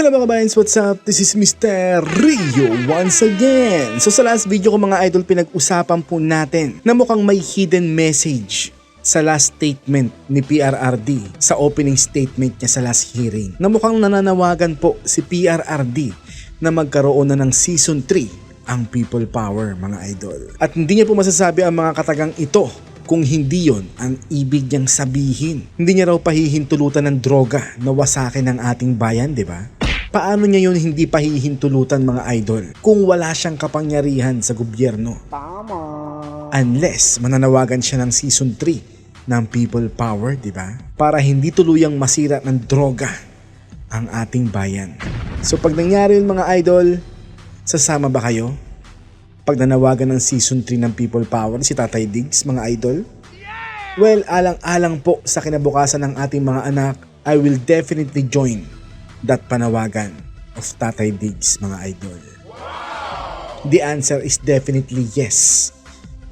Hello mga kabayans, what's up? This is Mr. Rio once again. So sa last video ko mga idol, pinag-usapan po natin na mukhang may hidden message sa last statement ni PRRD, sa opening statement niya sa last hearing, na mukhang nananawagan po si PRRD na magkaroon na ng Season 3 ang People Power mga idol. At hindi niya po masasabi ang mga katagang ito kung hindi yon ang ibig niyang sabihin. Hindi niya raw pahihintulutan ng droga na wasakin ng ating bayan, di ba? Paano niya yun hindi pahihintulutan mga idol kung wala siyang kapangyarihan sa gobyerno? Tama. Unless mananawagan siya ng Season 3 ng People Power, di ba? Para hindi tuluyang masira ng droga ang ating bayan. So pag nangyari yun mga idol, sasama ba kayo? Pag nanawagan ng Season 3 ng People Power si Tatay Diggs mga idol? Well, alang-alang po sa kinabukasan ng ating mga anak, I will definitely join that panawagan of Tatay Diggs mga idol. The answer is definitely yes.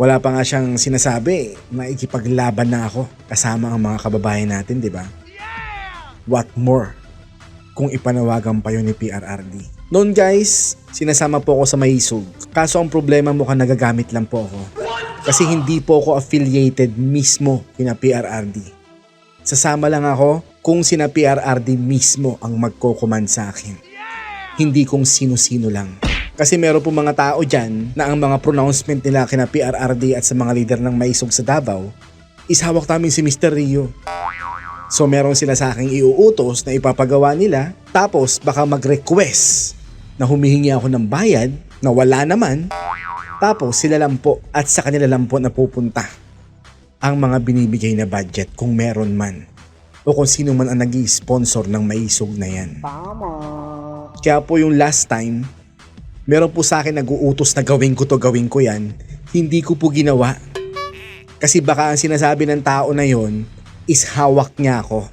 Wala pa nga siyang sinasabi na ikipaglaban na ako kasama ang mga kababayan natin, di ba? What more kung ipanawagan pa yun ni PRRD? Noon guys, sinasama po ako sa Maisog. Kaso ang problema mukhang nagagamit lang po ako. Kasi hindi po ako affiliated mismo kina PRRD. Sasama lang ako kung sina PRRD mismo ang magko-command sa akin. Hindi kung sino-sino lang. Kasi meron po mga tao dyan na ang mga pronouncement nila kina PRRD at sa mga leader ng Maisog sa Davao is hawak namin si Mr. Rio. So meron sila sa aking iuutos na ipapagawa nila, tapos baka mag-request na humihingi ako ng bayad na wala naman, tapos sila lang po at sa kanila lang po napupunta ang mga binibigay na budget kung meron man o kung sino man ang nag-i-sponsor ng Maisog na yan. Tama. Kaya po yung last time, meron po sa akin nag-uutos na gawin ko yan, hindi ko po ginawa. Kasi baka ang sinasabi ng tao na yon is hawak niya ako.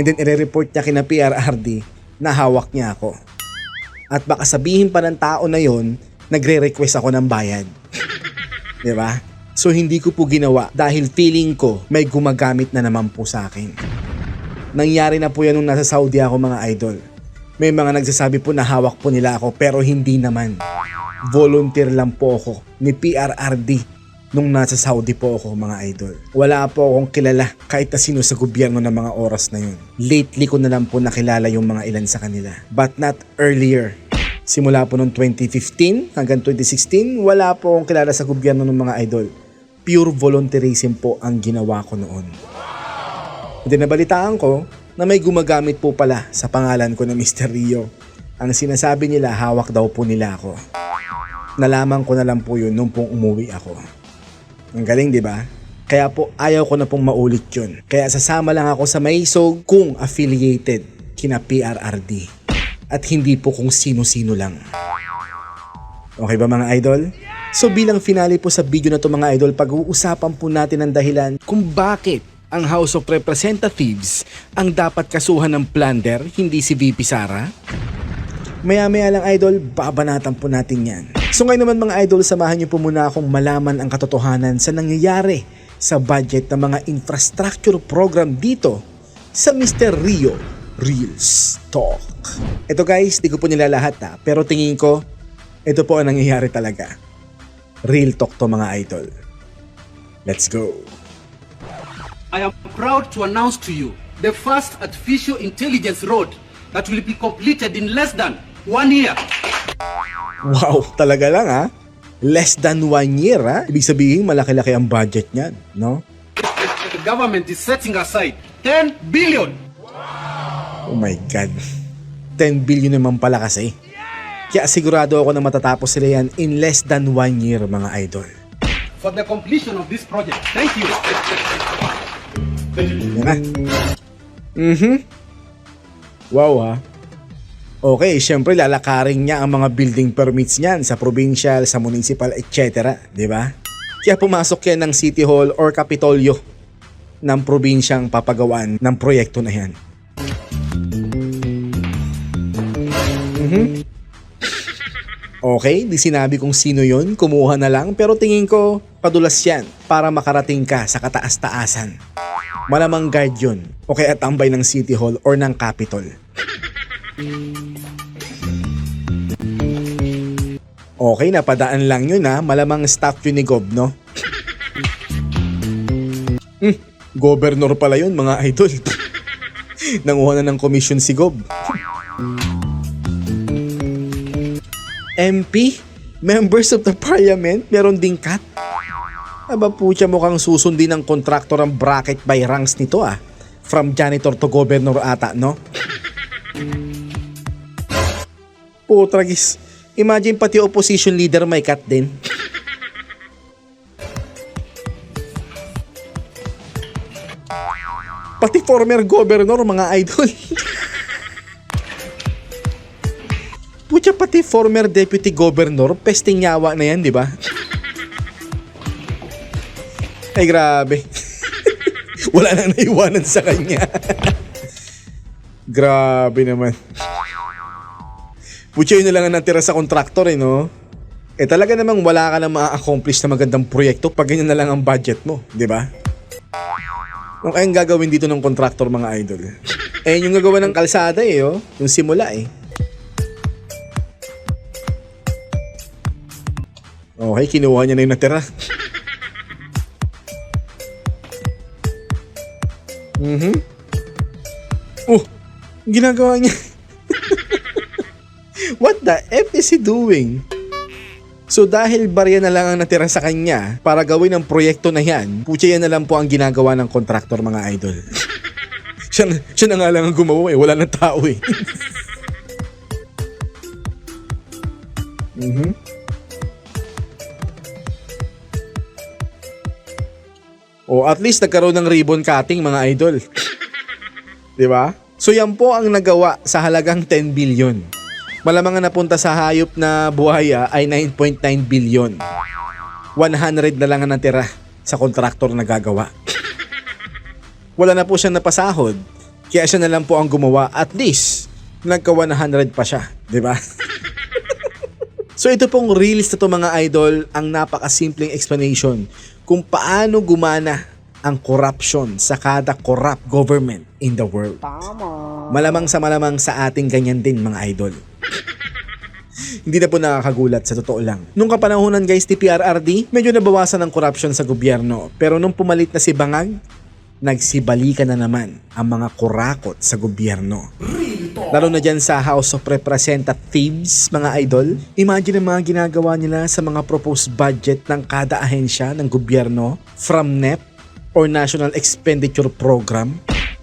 And then i-report niya kina PRRD na hawak niya ako. At baka sabihin pa ng tao na yon, nagre-request ako ng bayad. Diba? So hindi ko po ginawa dahil feeling ko may gumagamit na naman po sa akin. Nangyari na po yan nung nasa Saudi ako mga idol. May mga nagsasabi po na hawak po nila ako pero hindi naman. Volunteer lang po ako ni PRRD nung nasa Saudi po ako mga idol. Wala po akong kilala kahit na sino sa gobyerno ng mga oras na yun. Lately ko na lang po nakilala yung mga ilan sa kanila. But not earlier. Simula po noong 2015 hanggang 2016, wala po akong kilala sa gobyerno ng mga idol. Pure volunteerism po ang ginawa ko noon. Hindi nabalitaan ko na may gumagamit po pala sa pangalan ko na Mr. Rio. Ang sinasabi nila, hawak daw po nila ako. Nalaman ko na lang po yun nung pong umuwi ako. Ang galing, di ba? Kaya po ayaw ko na pong maulit yun. Kaya sasama lang ako sa Maisog kung affiliated kina PRRD. At hindi po kung sino-sino lang. Okay ba mga idol? So bilang finale po sa video na to mga idol, pag-uusapan po natin ang dahilan kung bakit ang House of Representatives ang dapat kasuhan ng plunder, hindi si VP Sara. Maya-maya lang idol, babanatan po natin yan. So ngayon naman mga idol, samahan niyo po muna akong malaman ang katotohanan sa nangyayari sa budget ng mga infrastructure program dito sa Mr. Rio Reels Talk. Ito guys, di ko po nila lahat pero tingin ko, ito po ang nangyayari talaga. Real talk to mga idol. Let's go. I am proud to announce to you the first artificial intelligence road that will be completed in less than 1 year. Wow, talaga lang Less than 1 year Ibig sabihin malaki-laki ang budget niyan, no? The government is setting aside 10 billion. Oh my God. 10 billion naman pala kasi. Kaya sigurado ako na matatapos sila yan in less than 1 year mga idol. For the completion of this project. Thank you. Yan na. Wow Okay, syempre lalakarin niya ang mga building permits niyan sa provincial, sa municipal, etc. Diba? Kaya pumasok yan ng City Hall or Kapitolyo ng probinsyang papagawaan ng proyekto na yan. Okay, di sinabi kung sino yon, kumuha na lang, pero tingin ko padulas yan para makarating ka sa kataas-taasan. Malamang guard yun o kaya tambay ng City Hall or ng Capitol. Okay, napadaan lang yun ha. Malamang staff yun ni Gob, no? Governor pala yun, mga idol. Nanguha na ng commission si Gob. MP? Members of the Parliament? Meron ding cut? Aba po siya, mukhang susundin ng kontraktor ang bracket by ranks nito ah. From janitor to governor ata, no? Putragis. Imagine pati opposition leader may cut din. Pati former governor, mga idol. Pucha, pati former deputy governor, pesting yawa na yan, di ba? Ay, grabe. Wala nang naiwanan sa kanya. Grabe naman. Pucha, yun na lang ang natira sa kontraktor eh, no? Eh talaga namang wala ka na ma-accomplish na magandang proyekto pag ganyan na lang ang budget mo, di ba? Ano kayang gagawin dito ng kontraktor, mga idol? Eh, yung gagawa ng kalsada eh, oh. Yung simula eh. Okay, kinuha niya na yung natira. Ginagawa niya. What the F is he doing? So dahil barya na lang ang natira sa kanya para gawin ang proyekto na yan, putya yan na lang po ang ginagawa ng kontraktor, mga idol. siya na nga lang ang gumawa eh, wala nang tao eh. O at least nagkaroon ng ribbon cutting, mga idol. Di ba? So yan po ang nagawa sa halagang 10 billion. Malamang ang napunta sa hayop na buhaya ay 9.9 billion. 100 na lang ang natira sa kontraktor na gagawa. Wala na po siyang napasahod, kaya siya na lang po ang gumawa. At least, nagka 100 pa siya, di ba? So ito pong reels na to, mga idol, ang napakasimpleng explanation kung paano gumana ang corruption sa kada corrupt government in the world. Malamang sa ating ganyan din, mga idol. Hindi na po nakakagulat, sa totoo lang. Nung kapanahonan, guys, ni PRRD, medyo nabawasan ang corruption sa gobyerno. Pero nung pumalit na si Bangag, nagsibalikan na naman ang mga kurakot sa gobyerno. Lalo na dyan sa House of Representatives, mga idol. Imagine ang mga ginagawa nila sa mga proposed budget ng kada ahensya ng gobyerno from NEP or National Expenditure Program.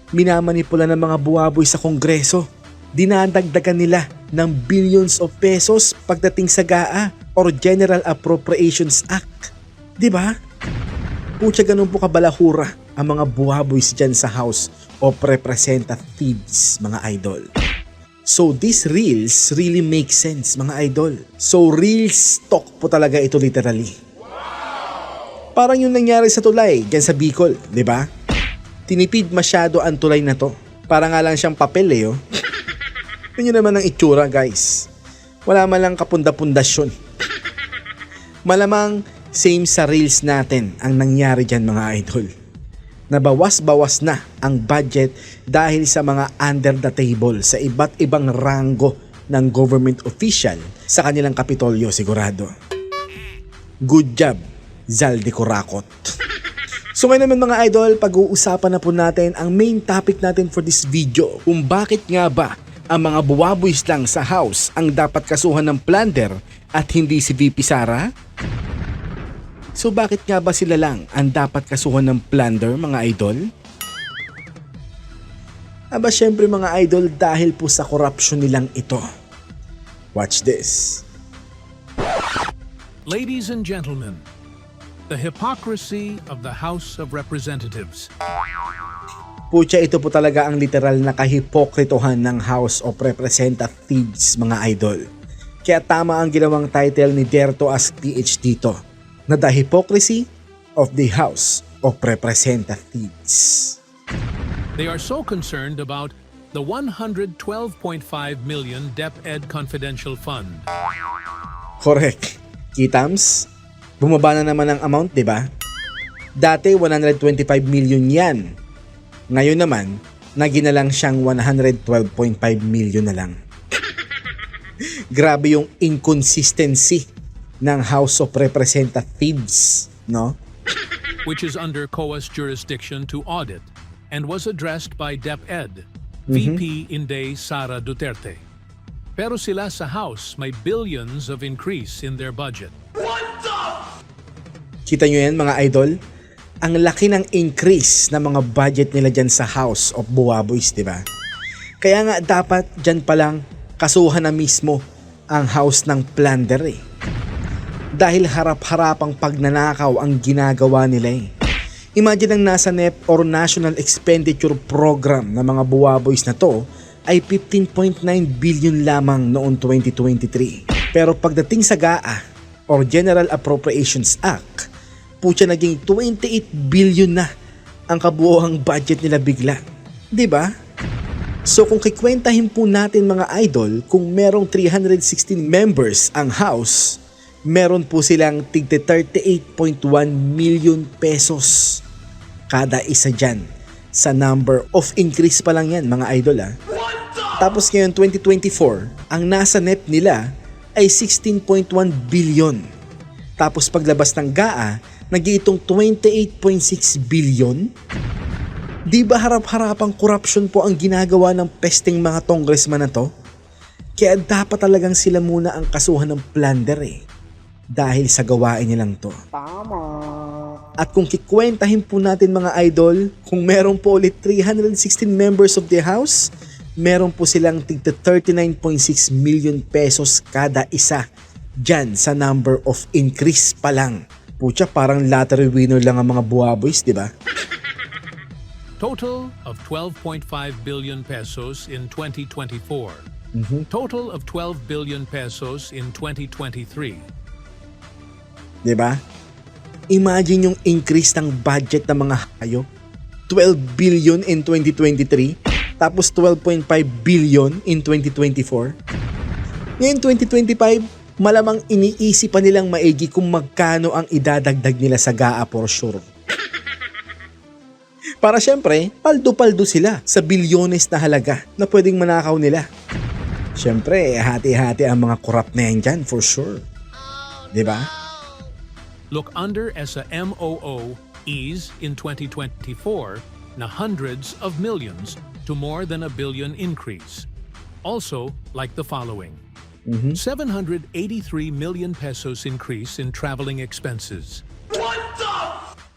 Minamanipula ng mga buwaboy sa Kongreso. Dinadagdagan nila ng billions of pesos pagdating sa GAA or General Appropriations Act. Diba? Pucha, ganun po kabalahura ang mga buwaboys dyan sa House of Representatives, mga idol. So these reels really make sense, mga idol. So reels talk po talaga ito, literally. Parang yung nangyari sa tulay dyan sa Bicol, di ba? Tinipid masyado ang tulay na to. Para nga lang siyang papel eh, oh. Yun naman ang itsura, guys. Wala man lang kapunda-pundasyon. Malamang same sa reels natin ang nangyari dyan, mga idol. Nabawas-bawas na ang budget dahil sa mga under the table sa iba't ibang ranggo ng government official sa kanilang kapitolyo, sigurado. Good job, Zaldi Kurakot. So ngayon naman, mga idol, pag-uusapan na po natin ang main topic natin for this video, kung bakit nga ba ang mga buwaboys lang sa House ang dapat kasuhan ng plunder at hindi si VP Sara? So bakit nga ba sila lang ang dapat kasuhan ng plunder, mga idol? Aba syempre, mga idol, dahil po sa corruption nilang ito. Watch this. Ladies and gentlemen, the hypocrisy of the House of Representatives. Pucha, ito po talaga ang literal na kahipokritohan ng House of Representatives, mga idol. Kaya tama ang ginawang title ni Derto as PH dito, na The Hypocrisy of the House of Representatives. They are so concerned about the 112.5 million DepEd Confidential Fund. Correct. Kitams, bumaba na naman ang amount, di ba? Dati 125 million yan. Ngayon naman, na ginalang siyang 112.5 million na lang. Grabe yung inconsistency ng House of Representatives, no? which is under COA's jurisdiction to audit and was addressed by DepEd, VP Inday Sara Duterte. Pero sila sa House may billions of increase in their budget. Kita nyo yan mga idol? Ang laki ng increase ng mga budget nila dyan sa House of Buwaboys, di ba? Kaya nga dapat dyan palang kasuhan na mismo ang House ng Plunder eh. Dahil harap-harapang pagnanakaw ang ginagawa nila eh. Imagine ang nasa NEP or National Expenditure Program ng mga Buwaboys na to ay 15.9 billion lamang noong 2023. Pero pagdating sa GAA or General Appropriations Act, putya naging 28 billion na ang kabuoang budget nila bigla. Diba? So kung kikwentahin po natin mga idol, kung merong 316 members ang House, meron po silang tigte 38.1 million pesos kada isa dyan. Sa number of increase pa lang yan mga idol ah. Tapos ngayon 2024, ang nasa NEP nila ay 16.1 billion. Tapos paglabas ng GAA, nag-iitong 28.6 billion? Di ba harap-harapang corruption po ang ginagawa ng pesting mga congressman na to? Kaya dapat talagang sila muna ang kasuhan ng plunder eh. Dahil sa gawain nilang to. Tama. At kung kikwentahin po natin mga idol, kung meron po ulit 316 members of the House, meron po silang tigta 39.6 million pesos kada isa dyan sa number of increase pa lang. Pucha, parang lottery winner lang ang mga Buwaboys, di ba? Total of 12.5 billion pesos in 2024. Total of 12 billion pesos in 2023. Di ba? Imagine yung increase ng budget ng mga hayop. 12 billion in 2023, tapos 12.5 billion in 2024. Ngayon 2025, malamang iniisip pa nilang maigi kung magkano ang idadagdag nila sa GAA for sure. Para syempre, paldo-paldo sila sa bilyones na halaga na pwedeng manakaw nila. Syempre, hati-hati ang mga corrupt na yan dyan for sure. Diba? Look under sa MOO ease in 2024 na hundreds of millions to more than a billion increase. Also, like the following. 783 million pesos increase in traveling expenses.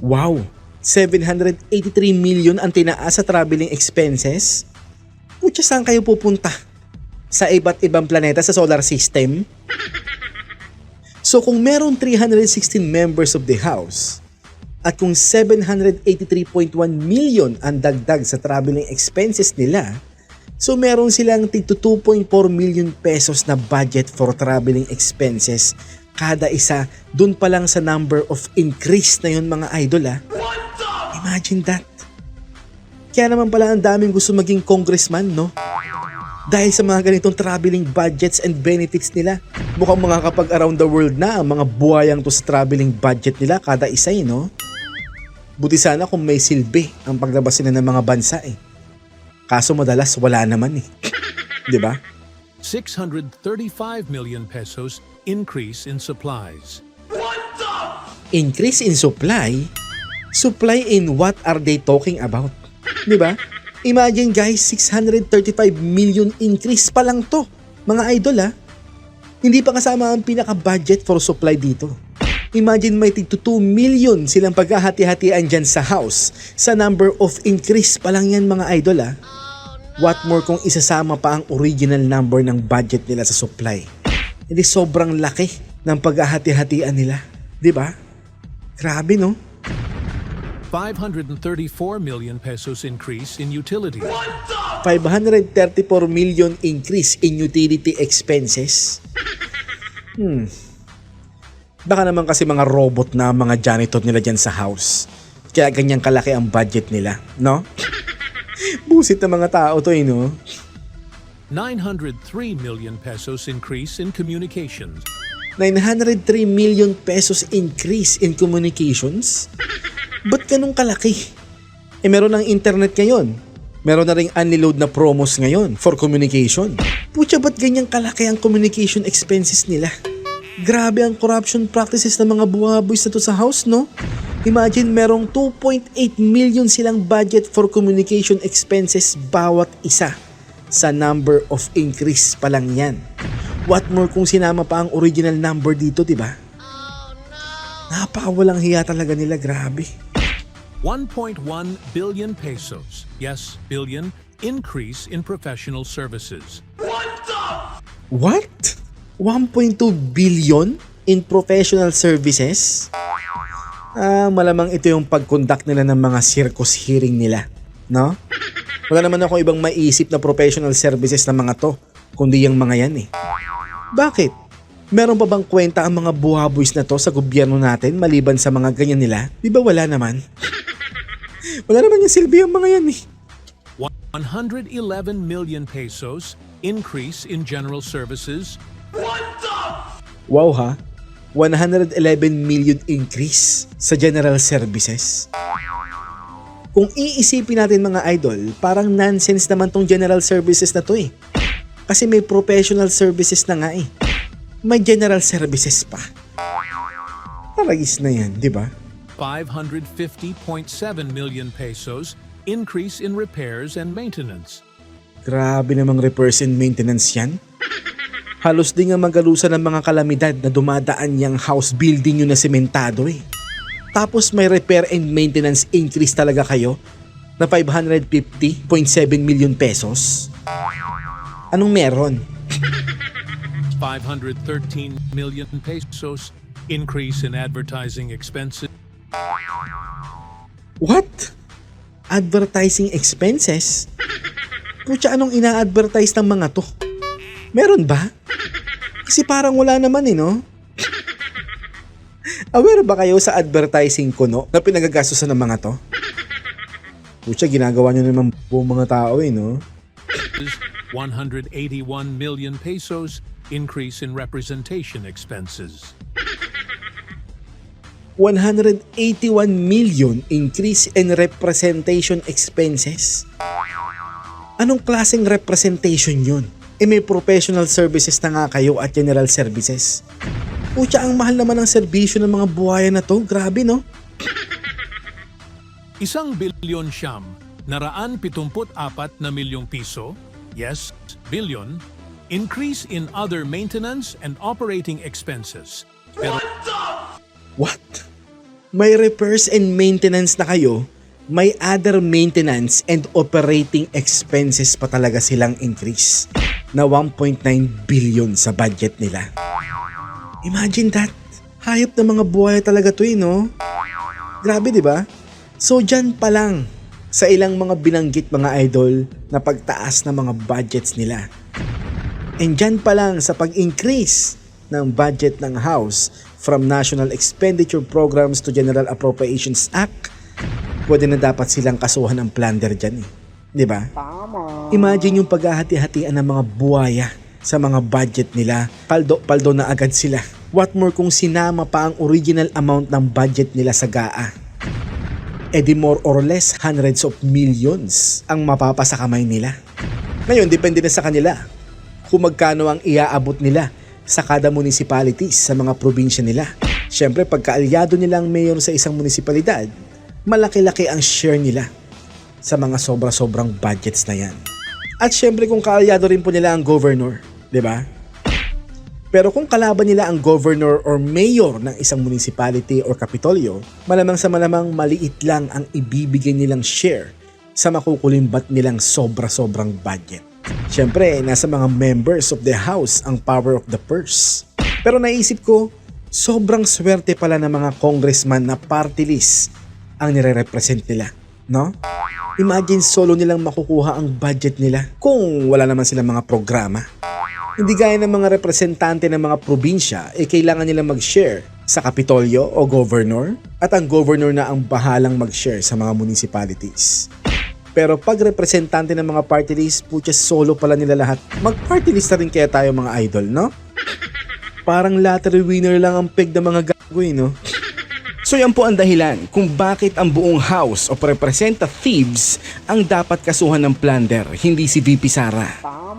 Wow! 783 million ang tinaas sa traveling expenses? Putya, saan kayo pupunta? Sa iba't ibang planeta sa solar system? So kung meron 316 members of the House at kung 783.1 million ang dagdag sa traveling expenses nila, so meron silang tig 2.4 million pesos na budget for traveling expenses kada isa, dun pa lang sa number of increase na yun mga idol ah. Imagine that. Kaya naman pala ang daming gusto maging congressman, no? Dahil sa mga ganitong traveling budgets and benefits nila. Mukhang makakapag around the world na ang mga buhayang to sa traveling budget nila kada isa eh, no? Buti sana kung may silbi ang paglabas nila ng mga bansa eh. Kaso madalas wala naman eh. Di ba? 635 million pesos increase in supplies. Increase in supply? Supply in what are they talking about? Di ba? Imagine guys, 635 million increase pa lang to. Mga idol ha. Hindi pa kasama ang pinaka-budget for supply dito. Imagine may tig 2 million silang paghahati-hatian dyan sa house. Sa number of increase pa lang yan mga idol ha. What more kung isasama pa ang original number ng budget nila sa supply. Hindi sobrang laki ng paghahati-hatian nila. Di ba? Grabe no? 534 million pesos increase in utilities. 534 million increase in utility expenses. Baka naman kasi mga robot na mga janitor nila dyan sa house. Kaya ganyang kalaki ang budget nila, no? Busit na mga tao to eh, no? 903 million pesos increase in communications. 903 million pesos increase in communications? Ba't ganun kalaki? Eh meron ng internet ngayon. Meron na ring unload na promos ngayon for communication. Putya, ba't ganyang kalaki ang communication expenses nila? Grabe ang corruption practices ng mga buhaboys na to sa house, no? Imagine merong 2.8 million silang budget for communication expenses bawat isa. Sa number of increase pa lang yan. What more kung sinama pa ang original number dito, di ba? Napakawalang hiya talaga nila, grabe. 1.1 billion pesos, yes, billion, increase in professional services. What? 1.2 billion in professional services? Malamang ito yung pag-conduct nila ng mga circus hearing nila, no? Wala naman ako ibang maisip na professional services na mga to, kundi yung mga yan eh. Bakit? Meron pa bang kwenta ang mga buhaboys na to sa gobyerno natin maliban sa mga ganyan nila? Di ba wala naman? Wala naman yung silbi ang mga yan eh. 111 million pesos, increase in general services. Wow ha? 111 million increase sa general services. Kung iisipin natin mga idol, parang nonsense naman tong general services na to eh. Kasi may professional services na nga eh. May general services pa. Paragis na yan, di ba? 550.7 million pesos, increase in repairs and maintenance. Grabe namang repairs and maintenance yan. Halos din nga magalusan ng mga kalamidad na dumadaan yung house building nyo na sementado eh. Tapos may repair and maintenance increase talaga kayo na 550.7 million pesos. Anong meron? 513 million pesos, increase in advertising expenses. What? Advertising expenses? Putya, anong ina-advertise ng mga to? Meron ba? Kasi parang wala naman eh, no? Aware ba kayo sa advertising kuno na pinagagastusan ng mga to? Putya, ginagawa nyo naman po mga tao eh, no? 181 million pesos, increase in representation expenses. 181 million increase in representation expenses. Anong klaseng representation yun? May professional services na nga kayo at general services. Pucha, ang mahal naman ng serbisyo ng mga buhaya na to. Grabe, no? 1 bilyon siyam, naraan 74 na milyong piso, yes, billion, increase in other maintenance and operating expenses. Pero What? May repairs and maintenance na kayo, may other maintenance and operating expenses pa talaga silang increase na 1.9 billion sa budget nila. Imagine that. Hayop na mga buhay talaga to eh, no? Grabe, di ba? So dyan pa lang sa ilang mga binanggit mga idol na pagtaas ng mga budgets nila. And dyan pa lang sa pag-increase ng budget ng House from National Expenditure Programs to General Appropriations Act, pwede na dapat silang kasuhan ng plunder dyan eh. Di ba? Imagine yung paghahati-hatian ng mga buhaya sa mga budget nila. Paldo na agad sila. What more kung sinama pa ang original amount ng budget nila sa GAA? Di more or less hundreds of millions ang mapapasa kamay nila. Ngayon, depende na sa kanila kung magkano ang iaabot nila sa kada municipalities sa mga probinsya nila. Siyempre, pagkaalyado nila ang mayor sa isang munisipalidad, malaki-laki ang share nila sa mga sobra-sobrang budgets na yan. At siyempre, kung kaalyado rin po nila ang governor, di ba? Pero kung kalaban nila ang governor or mayor ng isang municipality or kapitolyo, malamang sa malamang maliit lang ang ibibigay nilang share sa makukulimbat nilang sobra-sobrang budget. Siyempre, nasa mga members of the house ang power of the purse. Pero naisip ko, sobrang swerte pala ng mga congressman na party list ang nire-represent nila, no? Imagine solo nilang makukuha ang budget nila kung wala naman silang mga programa. Hindi gaya ng mga representante ng mga probinsya, kailangan nilang mag-share sa kapitolyo o governor at ang governor na ang bahalang mag-share sa mga municipalities. Pero pag representante ng mga party list, putya, solo pala nila lahat. Mag-party list na rin kaya tayo mga idol, no? Parang lottery winner lang ang peg ng mga gagoy, no? So So yan po ang dahilan kung bakit ang buong House of Representatives ang dapat kasuhan ng plunder, hindi si VP Sara.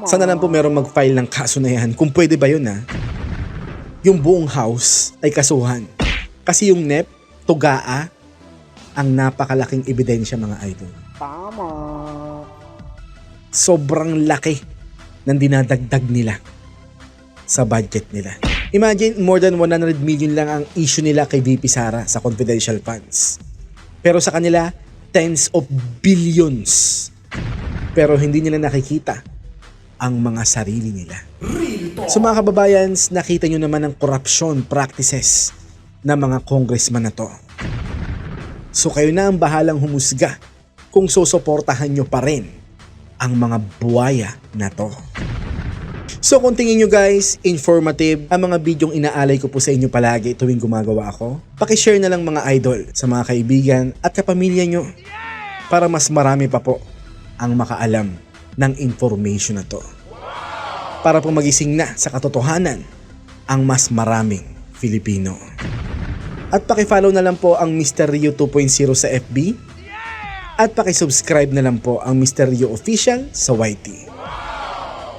Sana lang po merong mag-file ng kaso na yan. Kung pwede ba yun yung buong House ay kasuhan. Kasi yung NEP, tugaa, ang napakalaking ebidensya mga idol. Sobrang laki ng dinadagdag nila sa budget nila. Imagine, more than 100 million lang ang issue nila kay VP Sara sa confidential funds. Pero sa kanila, tens of billions. Pero hindi nila nakikita ang mga sarili nila. So mga kababayan, nakita nyo naman ang corruption practices ng mga congressman na to. So kayo na ang bahalang humusga kung susuportahan nyo pa rin ang mga buwaya na to. So kung tingin nyo guys, informative ang mga bidyong inaalay ko po sa inyo palagi tuwing gumagawa ako, pakishare na lang mga idol sa mga kaibigan at kapamilya nyo para mas marami pa po ang makaalam ng information na to. Para po magising na sa katotohanan ang mas maraming Filipino. At pakifollow na lang po ang Mr. Rio 2.0 sa FB at pakisubscribe na lang po ang Mr. Rio Official sa YT.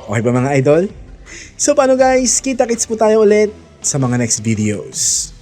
Okay ba mga idol? So paano guys, kita-kits po tayo ulit sa mga next videos.